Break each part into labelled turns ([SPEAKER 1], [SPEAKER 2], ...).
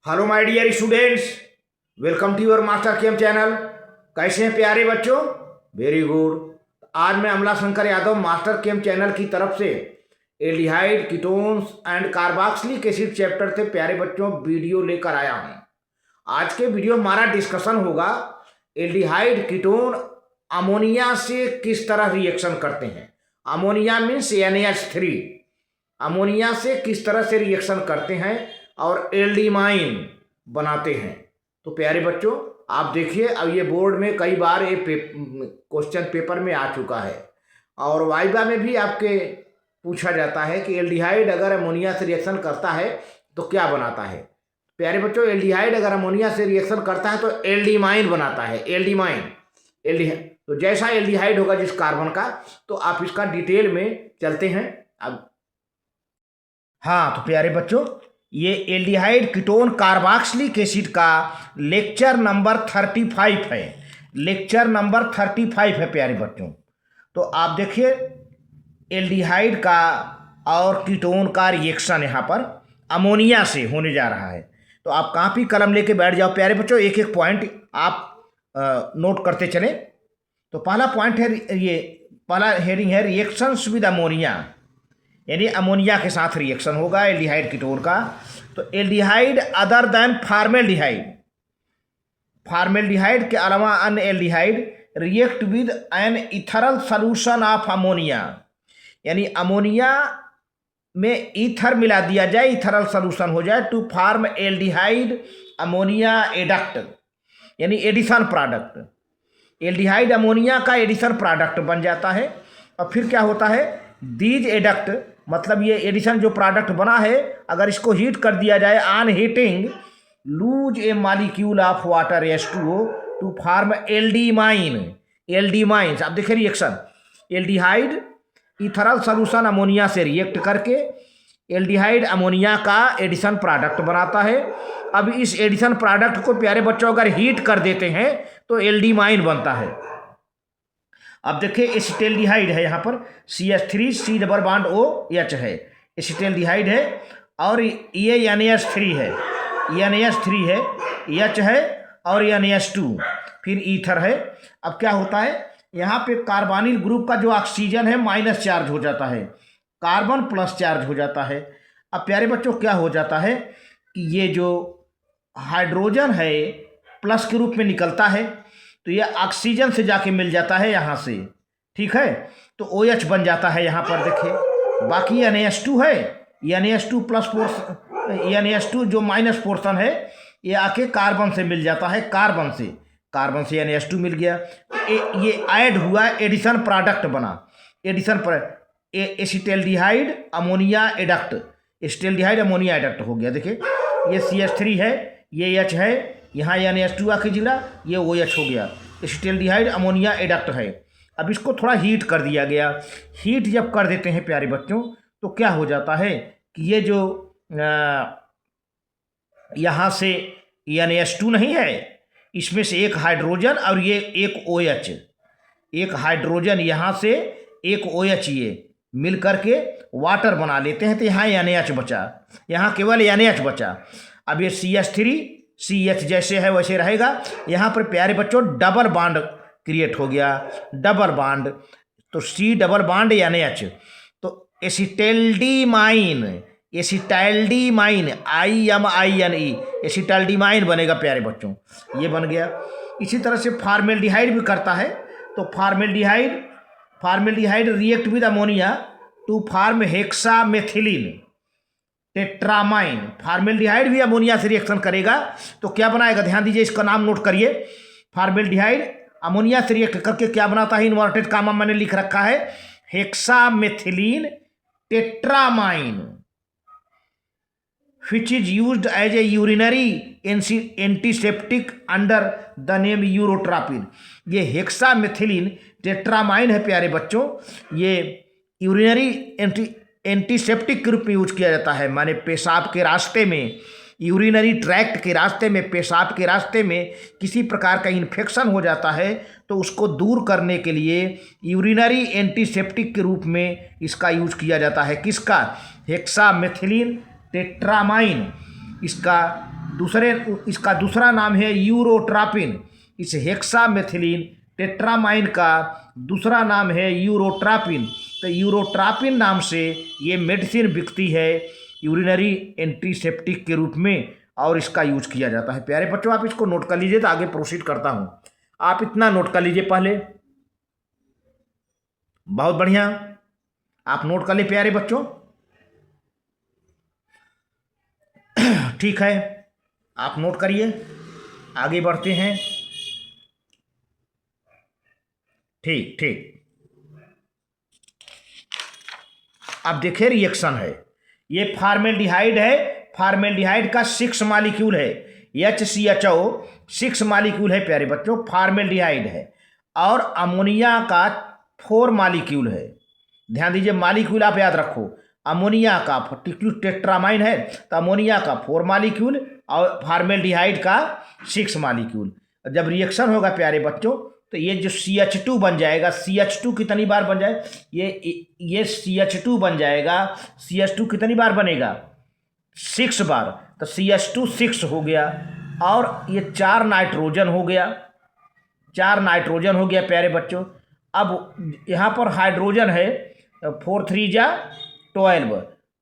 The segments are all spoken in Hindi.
[SPEAKER 1] Hello my dear students, welcome to your master chem channel. कैसे हैं प्यारे बच्चों? Very good. आज मैं Amla Shankar Yadav master chem channel की तरफ से aldehyde, ketones and carboxylic acid chapter से प्यारे बच्चों वीडियो लेकर आया हूं। आज के वीडियो हमारा डिस्कशन होगा एल्डिहाइड, कीटोन अमोनिया से किस तरह रिएक्शन करते हैं। Ammonia means NH3। अमोनिया से किस तरह से रिएक्शन करते हैं और एल्डिमाइन बनाते हैं। तो प्यारे बच्चों आप देखिए, अब ये बोर्ड में कई बार ये क्वेश्चन पेपर में आ चुका है और वाइवा में भी आपके पूछा जाता है कि एल्डिहाइड अगर अमोनिया से रिएक्शन करता है तो क्या बनाता है। प्यारे बच्चों, एल्डिहाइड अगर अमोनिया से रिएक्शन करता है तो एल्डिमाइन बनाता है। एल्डिमाइन तो जैसा एल्डिहाइड होगा जिस कार्बन का, तो आप इसका डिटेल में चलते हैं। अब हाँ, तो प्यारे बच्चों ये एल्डिहाइड, कीटोन, कार्बोक्सिलिक एसिड का लेक्चर नंबर 35 है। लेक्चर नंबर 35 है प्यारे बच्चों। तो आप देखिए एल्डिहाइड का और कीटोन का रिएक्शन यहाँ पर अमोनिया से होने जा रहा है। तो आप कॉपी कलम लेके बैठ जाओ प्यारे बच्चों, एक एक पॉइंट आप नोट करते चले। तो पहला पॉइंट है, ये पहला हेडिंग है रिएक्शंस विद अमोनिया, यानी अमोनिया के साथ रिएक्शन होगा एल्डिहाइड कीटोन का। तो aldehyde other than formaldehyde, formaldehyde के अलावा अन्य aldehyde react with an ethereal solution of ammonia, यानी अमोनिया में ईथर मिला दिया जाए, इथरल सॉल्यूशन हो जाए, to form aldehyde ammonia adduct, यानी एडिशन प्रोडक्ट। एल्डिहाइड अमोनिया का एडिशन प्रोडक्ट बन जाता है। और फिर क्या होता है, दीज एडक्ट, मतलब ये एडिशन जो प्रोडक्ट बना है, अगर इसको हीट कर दिया जाए, on heating loose a molecule of water H2O to form aldimine. Aldimines, आप देखिए reaction, aldehyde ethereal solution ammonia से रिएक्ट करके एल्डिहाइड अमोनिया का एडिशन प्रोडक्ट बनाता है। अब इस एडिशन प्रोडक्ट को प्यारे बच्चों अगर हीट कर देते हैं तो एल्डिमाइन बनता है। अब देखिए एसिटेल्डिहाइड है, यहाँ पर CH3 C double bond OH है, एसिटेल्डिहाइड है। और ये NH3 है, NH3 है, H है और NH2, फिर ईथर है। अब क्या होता है, यहाँ पे कार्बोनिल ग्रुप का जो ऑक्सीजन है माइनस चार्ज हो जाता है, कार्बन प्लस चार्ज हो जाता है। अब प्यारे बच्चों क्या हो जाता है कि ये जो हाइड्रोजन है प्लस के रूप में निकलता है, तो ये ऑक्सीजन से जाके मिल जाता है यहाँ से, ठीक है। तो OH बन जाता है यहाँ पर देखिए। बाकी NH2 है, NH2 प्लस पोर्शन, NH2 जो माइनस पोर्शन है ये आके कार्बन से मिल जाता है, कार्बन से NH2 मिल गया। ये ऐड हुआ, एडिशन प्रोडक्ट बना, एडिशन पर acetaldehyde ammonia adduct, acetaldehyde ammonia adduct हो गया। देखिए ये CH3 है, ये H है, यहाँ NH2 आके जिला, ये OH हो गया, एसिटेल्डिहाइड अमोनिया एडक्ट है। अब इसको थोड़ा हीट कर दिया गया। हीट जब कर देते हैं प्यारे बच्चों तो क्या हो जाता है कि ये जो यहाँ से NH2 नहीं है, इसमें से एक हाइड्रोजन और ये एक OH, एक हाइड्रोजन यहाँ से एक OH, ये मिल करके वाटर बना लेते हैं। तो यहाँ NH बचा, यहाँ केवल NH बचा। अब ये CH3 CH जैसे है वैसे रहेगा। यहाँ पर प्यारे बच्चों डबल बॉन्ड क्रिएट हो गया, डबल बॉन्ड, तो C डबल बॉन्ड NH, तो एसिटेल्डिमाइन, एसिटाइल्डिमाइन IMINE, एसिटाइल्डिमाइन बनेगा प्यारे बच्चों, ये बन गया। इसी तरह से फॉर्मेल्डिहाइड भी करता है। तो formaldehyde react with ammonia to form hexamethylene tetramine. Formaldehyde भी अमोनिया से रिएक्शन करेगा तो क्या बनाएगा, ध्यान दीजिए, इसका नाम नोट करिए। फॉर्मेल्डिहाइड अमोनिया से रिएक्ट करके क्या बनाता है, इन्वर्टेड कामा मैंने लिख रखा है, hexamethylene tetramine, which is used as a urinary antiseptic under the name urotropine. ये हेक्सामेथिलीन टेट्रामाइन है प्यारे बच्चों, ये यूरिनरी एंटीसेप्टिक के रूप में यूज किया जाता है, माने पेशाब के रास्ते में, यूरिनरी ट्रैक्ट के रास्ते में, पेशाब के रास्ते में किसी प्रकार का इन्फेक्शन हो जाता है तो उसको दूर करने के लिए यूरिनरी एंटीसेप्टिक के रूप में इसका यूज किया जाता है। किसका, हेक्सामेथिलीन टेट्रामाइन, इसका दूसरे इसका दूसरा नाम है यूरोट्रापिन। इस हेक्सामेथिलीन टेट्रामाइन का दूसरा नाम है यूरोट्रापिन। तो यूरोट्रापिन नाम से ये मेडिसिन बिकती है यूरिनरी एंटीसेप्टिक के रूप में, और इसका यूज किया जाता है। प्यारे बच्चों, आप इसको नोट कर लीजिए, तो आगे प्रोसीड करता हूँ। आप इतना नोट कर लीजिए पहले, बहुत बढ़िया, आप नोट कर ले प्यारे बच्चों। ठीक है, आप नोट करिए, आगे बढ़ते हैं। ठीक ठीक, अब देखिए रिएक्शन है, ये फार्मेल्डिहाइड है। फार्मेल्डिहाइड का 6 मॉलिक्यूल है, HCHO 6 मॉलिक्यूल है प्यारे बच्चों, फार्मेल्डिहाइड है। और अमोनिया का 4 मॉलिक्यूल है। ध्यान दीजिए, मॉलिक्यूल आप याद रखो। अमोनिया का टेट्रामाइन है, तो अमोनिया का 4 मॉलिक्यूल और फार्मेल्डिहाइड का 6 मॉलिक्यूल। जब रिएक्शन होगा प्यारे बच्चों, तो ये जो CH2 बन जाएगा, CH2 कितनी बार बन जाए, ये CH2 बन जाएगा। CH2 कितनी बार बनेगा, 6 बार। तो CH2 6 हो गया, और ये 4 नाइट्रोजन हो गया, 4 नाइट्रोजन हो गया प्यारे बच्चों। अब यहाँ पर हाइड्रोजन है, 4 3 जा 12,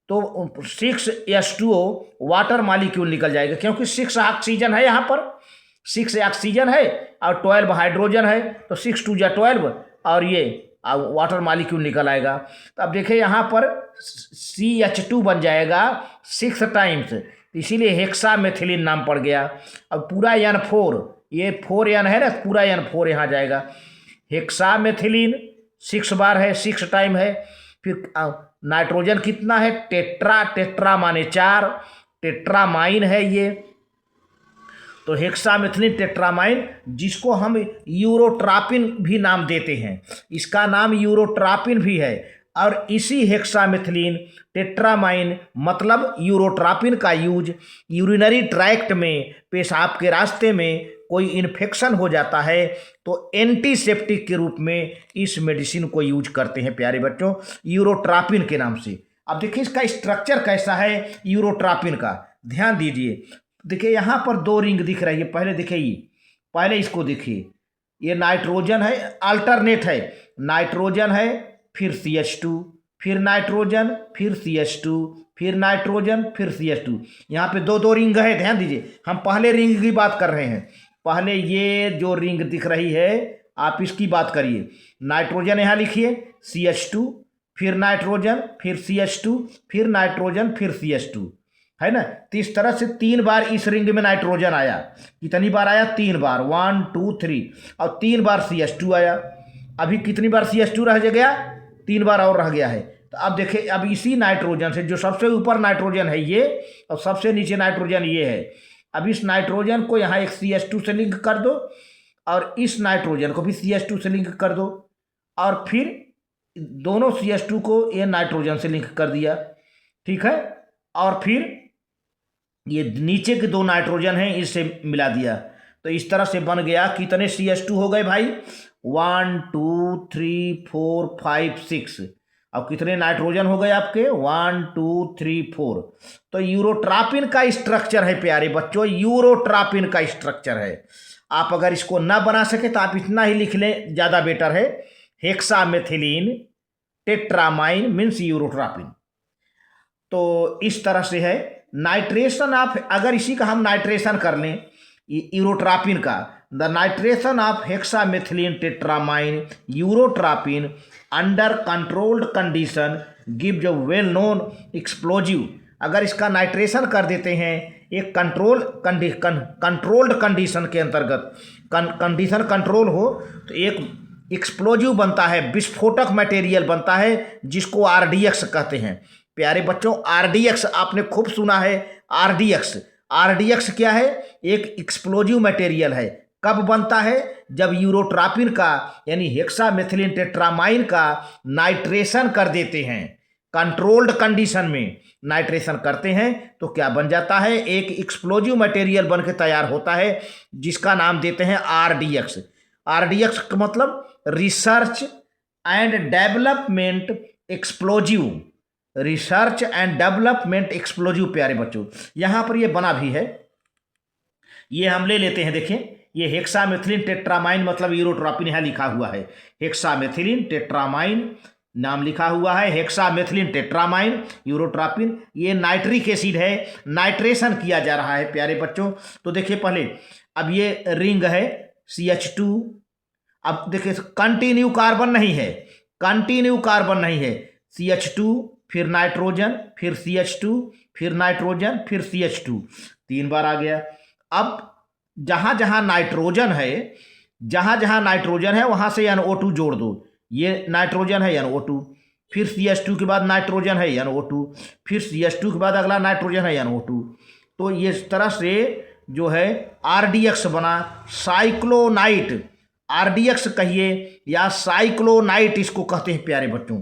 [SPEAKER 1] तो 6H2O वाटर मॉलिक्यूल निकल जाएगा, क्योंकि 6 ऑक्सीजन है यहाँ पर, 6 ऑक्सीजन है और 12 हाइड्रोजन है, तो 6 2 जा 12, और ये वाटर मॉलिक्यूल निकल आएगा। तो अब देखिए यहाँ पर CH2 बन जाएगा 6 टाइम्स, इसीलिए हेक्सामेथिलीन नाम पड़ गया। अब पूरा N4, ये 4N है ना, पूरा N4 यहाँ जाएगा। हेक्सामेथिलीन 6 बार है, 6 टाइम है। फिर नाइट्रोजन कितना है, टेट्रा माने 4, टेट्रामाइन है ये, तो हेक्सामेथिलीन टेट्रामाइन, जिसको हम यूरोट्रापिन भी नाम देते हैं, इसका नाम यूरोट्रापिन भी है। और इसी हेक्सामेथिलीन टेट्रामाइन मतलब यूरोट्रापिन का यूज यूरिनरी ट्रैक्ट में, पेशाब के रास्ते में कोई इन्फेक्शन हो जाता है, तो एंटीसेप्टिक के रूप में इस मेडिसिन को यूज करते हैं प्यारे बच्चों, यूरोट्रापिन के नाम से। अब देखिए इसका स्ट्रक्चर कैसा है यूरोट्रापिन का, ध्यान दीजिए। देखिए यहाँ पर 2 रिंग दिख रही है, पहले देखिए ये, पहले इसको देखिए, ये नाइट्रोजन है, अल्टरनेट है, नाइट्रोजन है, फिर CH2, फिर नाइट्रोजन, फिर CH2, फिर नाइट्रोजन, फिर CH2। यहाँ पे 2 रिंग है, ध्यान दीजिए, हम पहले रिंग की बात कर रहे हैं। पहले ये जो रिंग दिख रही है, आप इसकी बात करिए। नाइट्रोजन यहाँ लिखिए, CH2, फिर नाइट्रोजन, फिर CH2, फिर नाइट्रोजन, फिर CH2, है ना। तो इस तरह से 3 बार इस रिंग में नाइट्रोजन आया। कितनी बार आया, 3 बार, 1 2 3, और 3 बार CH2 आया। अभी कितनी बार CH2 रह गया, 3 बार और रह गया है। तो अब देखिए, अब इसी नाइट्रोजन से, जो सबसे ऊपर नाइट्रोजन है ये, और सबसे नीचे नाइट्रोजन ये है, अब इस नाइट्रोजन को यहाँ एक CH2 से लिंक कर दो, और इस नाइट्रोजन को भी CH2 से लिंक कर दो, और फिर दोनों CH2 को ये नाइट्रोजन से लिंक कर दिया, ठीक है। और फिर ये नीचे के 2 नाइट्रोजन हैं, इससे मिला दिया। तो इस तरह से बन गया, कितने CH2 हो गए भाई, 1 2 3 4 5 6। अब कितने नाइट्रोजन हो गए आपके, 1 2 3 4। तो यूरोट्रापिन का स्ट्रक्चर है प्यारे बच्चों, यूरोट्रापिन का स्ट्रक्चर है। आप अगर इसको ना बना सके तो आप इतना ही लिख लें, ज़्यादा बेटर है, हेक्सामेथिलीन टेट्रामाइन मीन्स यूरोट्रापिन। तो इस तरह से है। नाइट्रेशन ऑफ, अगर इसी का हम नाइट्रेशन कर लें यूरोट्रापिन का, the nitration of hexamethylene tetramine urotropine under controlled condition give जो वेल नोन एक्सप्लोजिव। अगर इसका नाइट्रेशन कर देते हैं एक कंट्रोल्ड कंडीशन के अंतर्गत, कंडीशन कंट्रोल हो, तो एक एक्सप्लोजिव बनता है, विस्फोटक मटेरियल बनता है, जिसको RDX कहते हैं। प्यारे बच्चों, RDX आपने खूब सुना है, RDX क्या है, एक एक्सप्लोजिव मटेरियल है। कब बनता है, जब यूरोट्रापिन का यानी हेक्सामेथिलीन टेट्रामाइन का नाइट्रेशन कर देते हैं, कंट्रोल्ड कंडीशन में नाइट्रेशन करते हैं, तो क्या बन जाता है, एक एक्सप्लोजिव मटेरियल बन के तैयार होता है, जिसका नाम देते हैं RDX। RDX का मतलब research and development explosive, research and development explosive. प्यारे बच्चों, यहाँ पर ये बना भी है, ये हम ले लेते हैं, देखिए ये हेक्सामेथिलीन टेट्रामाइन मतलब यूरोट्रोपिन यहाँ लिखा हुआ है, हेक्सामेथिलीन टेट्रामाइन नाम लिखा हुआ है, हेक्सामेथिलीन टेट्रामाइन यूरोट्रोपिन। ये नाइट्रिक एसिड है, नाइट्रेशन किया जा रहा है प्यारे बच्चों। तो देखिए पहले, अब ये रिंग है CH2, अब देखिए कंटिन्यू कार्बन नहीं है, कंटिन्यू कार्बन नहीं है, CH2 फिर नाइट्रोजन फिर CH2 फिर नाइट्रोजन फिर CH2, 3 बार आ गया। अब जहाँ जहाँ नाइट्रोजन है, जहाँ जहाँ नाइट्रोजन है वहाँ से NO2 जोड़ दो, ये नाइट्रोजन है NO2, फिर CH2 के बाद नाइट्रोजन है NO2, फिर CH2 के बाद अगला नाइट्रोजन है NO2। तो ये इस तरह से जो है RDX बना, साइक्लोनाइट, RDX कहिए या साइक्लोनाइट इसको कहते हैं प्यारे बच्चों,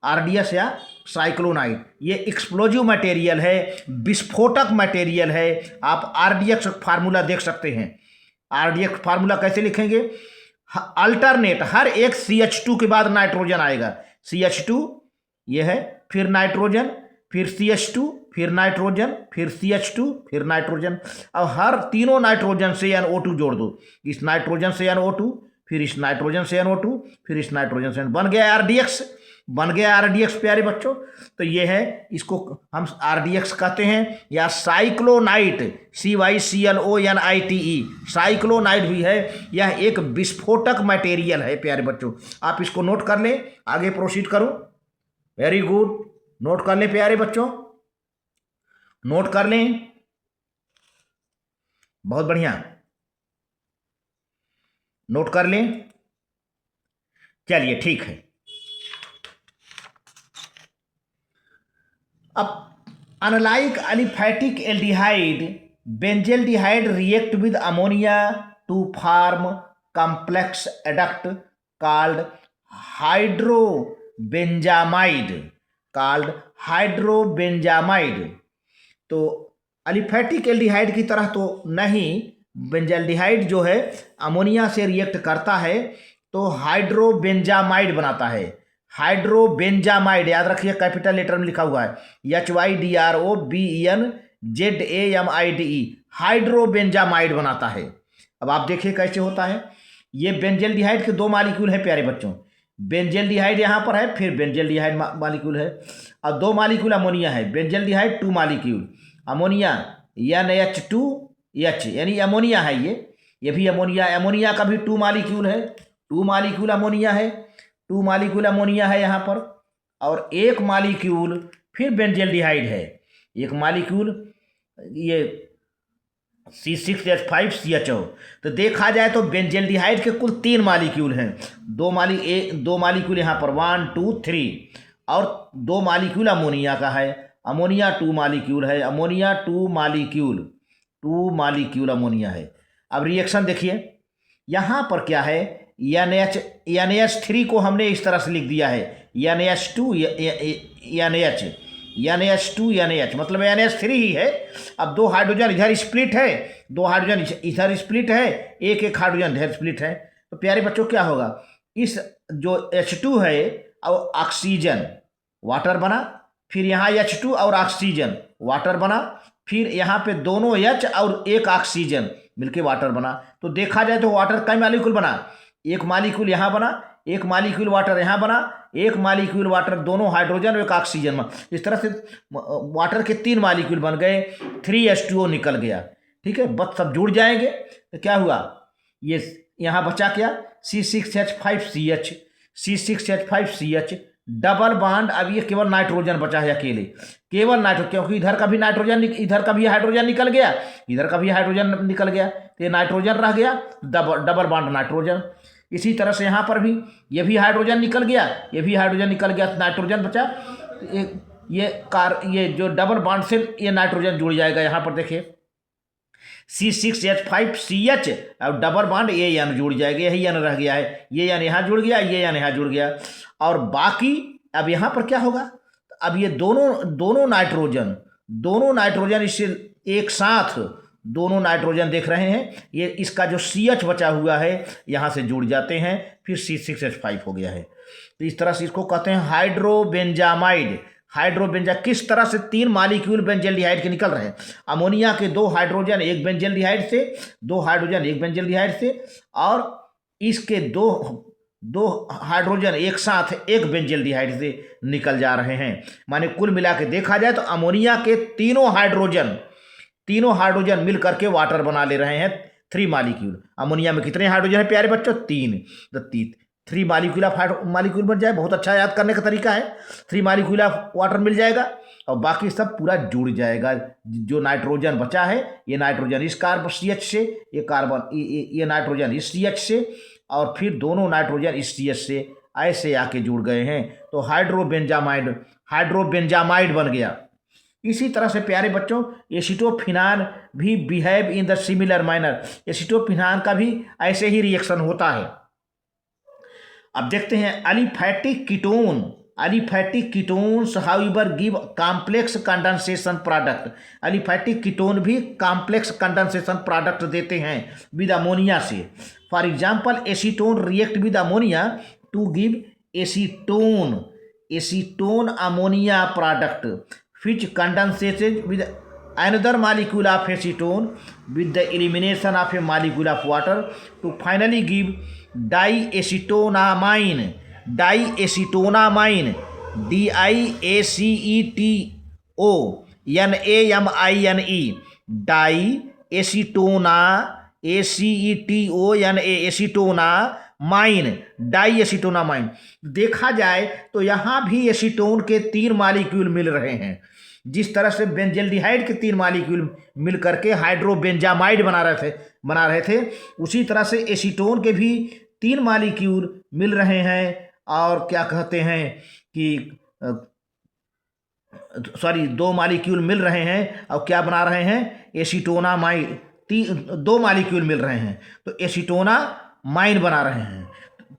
[SPEAKER 1] RDX या साइक्लोनाइट। ये एक्सप्लोजिव मटेरियल है, विस्फोटक मटेरियल है। आप RDX फार्मूला देख सकते हैं। RDX फार्मूला कैसे लिखेंगे? अल्टरनेट, हर एक CH2 के बाद नाइट्रोजन आएगा, CH2 ये है, फिर नाइट्रोजन, फिर CH2, फिर नाइट्रोजन, फिर CH2, फिर नाइट्रोजन। अब हर तीनों नाइट्रोजन से NO2 जोड़ दो, इस नाइट्रोजन से NO2, फिर इस नाइट्रोजन से NO2, फिर इस नाइट्रोजन से, बन गया RDX, बन गया RDX प्यारे बच्चों। तो ये है, इसको हम RDX कहते हैं या साइक्लोनाइट, CYCLONITE, साइक्लोनाइट भी है। यह एक विस्फोटक मटेरियल है प्यारे बच्चों, आप इसको नोट कर लें, आगे प्रोसीड करो। वेरी गुड, नोट कर लें प्यारे बच्चों, नोट कर लें, बहुत बढ़िया, नोट कर लें। चलिए ठीक है। अब unlike aliphatic aldehyde, benzaldehyde react with ammonia to form complex adduct called hydrobenzamide, called hydrobenzamide. तो एलिफैटिक एल्डिहाइड की तरह तो नहीं, बेंजेल्डिहाइड जो है अमोनिया से रिएक्ट करता है तो हाइड्रोबेंजामाइड बनाता है। हाइड्रोबेंजामाइड याद रखिए, कैपिटल लेटर में लिखा हुआ है, HYDROBENZAMIDE, हाइड्रोबेंजामाइड बनाता है। अब आप देखिए कैसे होता है। ये बेंजेल्डिहाइड के 2 मालिक्यूल हैं प्यारे बच्चों, बेंजेल्डिहाइड यहाँ पर है, फिर बेंजेल्डिहाइड मालिक्यूल है, और 2 मालिक्यूल अमोनिया है, बेंजेल्डिहाइड 2 मालिक्यूल, अमोनिया NH2H, यानी अमोनिया है ये भी अमोनिया, अमोनिया का भी 2 मालिक्यूल है, 2 मालिक्यूल अमोनिया है, 2 मालिक्यूल अमोनिया है यहाँ पर, और 1 मालिक्यूल फिर बेंजेल्डिहाइड है, 1 मालिक्यूल ये C6H5CHO। तो देखा जाए तो बेंजेल्डिहाइड के कुल 3 मालिक्यूल हैं, 2 मालिक्यूल यहाँ पर 1 2 3, और 2 मालिक्यूल अमोनिया का है, अमोनिया 2 मालिक्यूल है, अमोनिया 2 मालिक्यूल अमोनिया है। अब रिएक्शन देखिए, यहाँ पर क्या है, NH3 को हमने इस तरह से लिख दिया है, NH मतलब NH3 ही है। अब 2 हाइड्रोजन इधर स्प्लिट है, 2 हाइड्रोजन इधर स्प्लिट है, एक हाइड्रोजन इधर स्प्लिट है। तो प्यारे बच्चों क्या होगा, इस जो H2 है और ऑक्सीजन वाटर बना, फिर यहाँ H2 और ऑक्सीजन वाटर बना, फिर यहाँ पे दोनों H और 1 ऑक्सीजन मिलके वाटर बना। तो देखा जाए तो वाटर कई मालिक्यूल बना, 1 मालिक्यूल यहाँ बना, 1 मालिक्यूल वाटर यहाँ बना, 1 मालिक्यूल वाटर, दोनों हाइड्रोजन और 1 ऑक्सीजन बना। इस तरह से वाटर के 3 मालिक्यूल बन गए, 3H2O निकल गया। ठीक है, बस सब जुड़ जाएंगे तो क्या हुआ, ये यहाँ बचा क्या, C6H5CH डबल बॉन्ड। अब ये केवल नाइट्रोजन बचा है अकेले, केवल नाइट्रोजन, क्योंकि इधर का भी नाइट्रोजन, इधर का भी हाइड्रोजन निकल गया, इधर का भी हाइड्रोजन निकल गया, तो ये नाइट्रोजन रह गया, डबल बॉन्ड नाइट्रोजन। इसी तरह से यहाँ पर भी ये भी हाइड्रोजन निकल गया, ये भी हाइड्रोजन निकल गया, नाइट्रोजन बचा। ये जो डबल बॉन्ड से ये नाइट्रोजन जुड़ जाएगा, यहाँ पर देखिए C6H5CH और डबल बॉन्ड ये N जुड़ जाएगा, यही N रह गया है, ये N यहाँ जुड़ गया, ये N यहाँ जुड़ गया। और बाकी अब यहाँ पर क्या होगा, अब ये दोनों नाइट्रोजन इससे एक साथ, दोनों नाइट्रोजन देख रहे हैं, ये इसका जो CH बचा हुआ है यहाँ से जुड़ जाते हैं, फिर C6H5 हो गया है। तो इस तरह से इसको कहते हैं हाइड्रोबेंजा किस तरह से 3 मालिक्यूल बेंजल्डिहाइड के निकल रहे हैं। अमोनिया के 2 हाइड्रोजन एक बेंजल्डिहाइड से, 2 हाइड्रोजन एक बेंजल्डिहाइड से, और इसके दो हाइड्रोजन एक साथ एक बेंजल्डिहाइड से निकल जा रहे हैं। माने कुल मिला के देखा जाए तो अमोनिया के तीनों हाइड्रोजन मिल करके वाटर बना ले रहे हैं 3 मालिक्यूल। अमोनिया में कितने हाइड्रोजन है प्यारे बच्चों? 3। तो 3 मालिक्यूल ऑफ मालिक्यूल बन जाए। बहुत अच्छा याद करने का तरीका है। 3 मालिक्यूल ऑफ वाटर मिल जाएगा और बाकी सब पूरा जुड़ जाएगा। जो नाइट्रोजन बचा है, ये नाइट्रोजन इस कार्बन CH से, ये नाइट्रोजन इस CH से, और फिर दोनों नाइट्रोजन इस CH से ऐसे आके जुड़ गए हैं। तो हाइड्रोबेंजामाइड बन गया। इसी तरह से प्यारे बच्चों एसिटोफिनान भी behave in the similar manner. Acetophenone का भी ऐसे ही रिएक्शन होता है। अब देखते हैं aliphatic ketones however give complex condensation product. Aliphatic ketone भी कॉम्प्लेक्स कंडेंसेशन प्रोडक्ट देते हैं विद अमोनिया से। For example acetone react with ammonia to give acetone ammonia product which condensates with another molecule of acetone with the elimination of a molecule of water to finally give diacetonamine, DIACETONAMINE, डाइएसीटोनामाइन। देखा जाए तो यहाँ भी एसीटोन के 3 मालिक्यूल मिल रहे हैं। जिस तरह से बेंजल्डिहाइड के 3 मालिक्यूल मिल करके हाइड्रोबेंजामाइड बना रहे थे, उसी तरह से एसीटोन के भी 3 मालिक्यूल मिल रहे हैं। और क्या कहते हैं कि 2 मालिक्यूल मिल रहे हैं और क्या बना रहे हैं? एसीटोनामाइड। 2 मालिक्यूल मिल रहे हैं तो एसीटोनामाइन बना रहे हैं।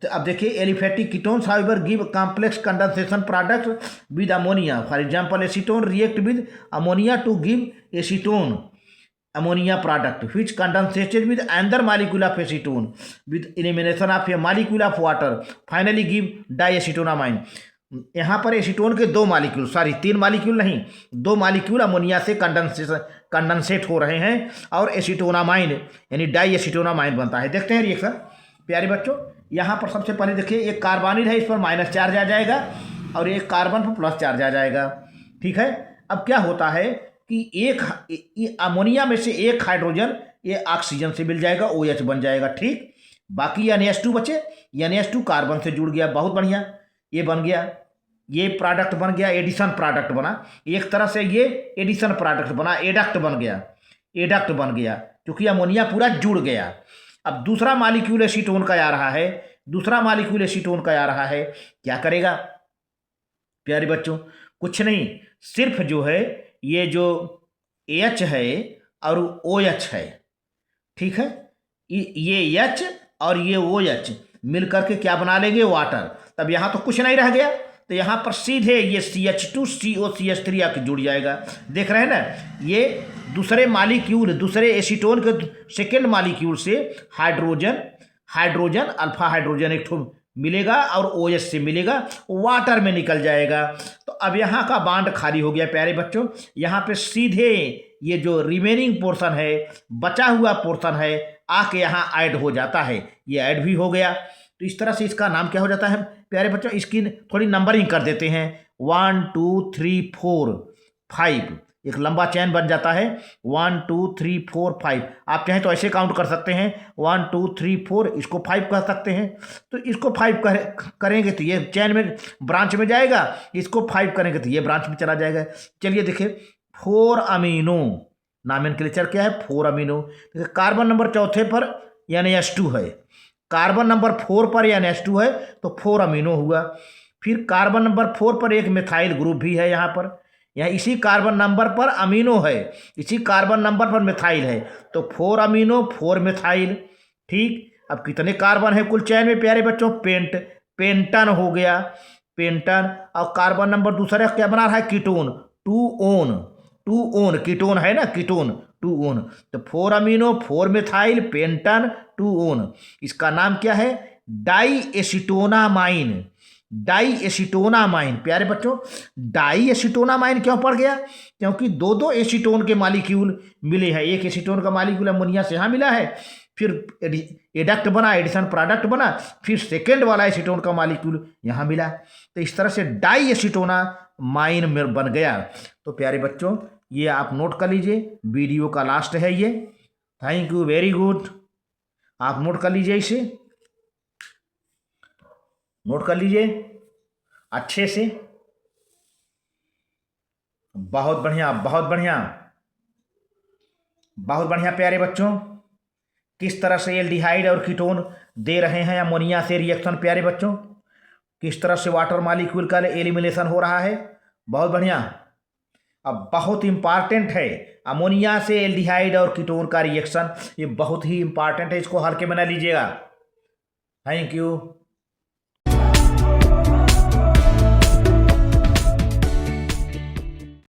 [SPEAKER 1] तो अब देखिए aliphatic ketones however give complex condensation product with ammonia. For example acetone react with ammonia to give acetone ammonia product which condensated with another molecule of acetone with elimination of a molecule of water finally give diacetonamine। यहाँ पर एसीटोन के 2 मालिक्यूल 3 मालिक्यूल नहीं, 2 मालिक्यूल अमोनिया से कंडेंसेट हो रहे हैं और एसीटोनामाइन यानी डाइएसीटोनामाइन बनता है। देखते हैं रिएक्शन प्यारे बच्चों। यहाँ पर सबसे पहले देखिए एक कार्बोनिल है, इस पर माइनस चार्ज आ जाएगा और एक कार्बन पर प्लस चार्ज आ जाएगा। ठीक है। अब क्या होता है कि एक अमोनिया में से एक हाइड्रोजन ये ऑक्सीजन से मिल जाएगा, OH बन जाएगा। ठीक। बाकी NH2 बचे, NH2 कार्बन से जुड़ गया। बहुत बढ़िया, ये बन गया, ये प्रोडक्ट बन गया, एडिशन प्रोडक्ट बना। एक तरह से ये एडिशन प्रोडक्ट बना, एडक्ट बन गया क्योंकि अमोनिया पूरा जुड़ गया। अब दूसरा मालिक्यूल एसीटोन का आ रहा है, क्या करेगा प्यारे बच्चों? कुछ नहीं, सिर्फ जो है ये जो H है और OH है, ठीक है, ये H और ये OH मिल करके क्या बना लेंगे? वाटर। तब यहाँ तो कुछ नहीं रह गया, तो यहाँ पर सीधे ये CH2COCH3 आके जुड़ जाएगा। देख रहे हैं ना, ये दूसरे एसीटोन के सेकेंड मालिक्यूल से हाइड्रोजन अल्फा हाइड्रोजन एक ठो मिलेगा और OH से मिलेगा, वाटर में निकल जाएगा। तो अब यहाँ का बांड खाली हो गया प्यारे बच्चों। यहाँ पे सीधे ये जो रिमेनिंग पोर्शन है, बचा हुआ पोर्शन है, आके यहाँ ऐड हो जाता है। ये ऐड भी हो गया। तो इस तरह से इसका नाम क्या हो जाता है प्यारे बच्चों? इसकी थोड़ी नंबरिंग कर देते हैं। 1 2 3 4 5, एक लंबा चैन बन जाता है। 1 2 3 4 5। आप चाहें तो ऐसे काउंट कर सकते हैं, 1 2 3 4, इसको 5 कह सकते हैं। तो इसको 5 करेंगे तो ये चैन में ब्रांच में जाएगा, इसको 5 करेंगे तो ये ब्रांच में चला जाएगा। चलिए देखिए 4 अमीनो, नॉमेनक्लेचर क्या है? 4 अमीनो। देखिए कार्बन नंबर 4 पर NH2 है, कार्बन नंबर 4 पर NH2 है तो 4 अमीनो हुआ। फिर कार्बन नंबर 4 पर एक मिथाइल ग्रुप भी है यहाँ पर, यहाँ इसी कार्बन नंबर पर अमीनो है, इसी कार्बन नंबर पर मिथाइल है, तो 4 अमीनो 4 मिथाइल। ठीक। अब कितने कार्बन है कुल चैन में प्यारे बच्चों? पेंटन हो गया, पेंटन। और कार्बन नंबर दूसरा क्या बना रहा है? कीटोन, 2 ओन कीटोन है ना, कीटोन 2 ओन। तो 4 अमीनो 4 मिथाइल पेंटन 2 ओन। इसका नाम क्या है? डाइएसीटोनामाइन। डाई एसीटोनामाइन। प्यारे बच्चों, डाई एसीटोनामाइन क्यों पड़ गया? क्योंकि दो दो एसीटोन के मालिक्यूल मिले हैं। एक एसीटोन का मालिक्यूल अमोनिया से यहाँ मिला है, फिर एडक्ट बना, एडिशन प्रोडक्ट बना, फिर सेकेंड वाला एसीटोन का मालिक्यूल यहाँ मिला, तो इस तरह से डाई एसीटोनामाइन में बन गया। तो प्यारे बच्चों, ये आप नोट कर लीजिए, वीडियो का लास्ट है ये। Thank you, very good. आप नोट कर लीजिए, इसे नोट कर लीजिए अच्छे से। बहुत बढ़िया, बहुत बढ़िया, बहुत बढ़िया प्यारे बच्चों। किस तरह से एल्डिहाइड और कीटोन दे रहे हैं अमोनिया से रिएक्शन प्यारे बच्चों, किस तरह से वाटर मॉलिक्यूल का एलिमिनेशन हो रहा है। बहुत बढ़िया। अब बहुत इंपॉर्टेंट है अमोनिया से एल्डिहाइड और कीटोन का रिएक्शन, ये बहुत ही इंपॉर्टेंट है, इसको हल्के में ना लीजिएगा। Thank you.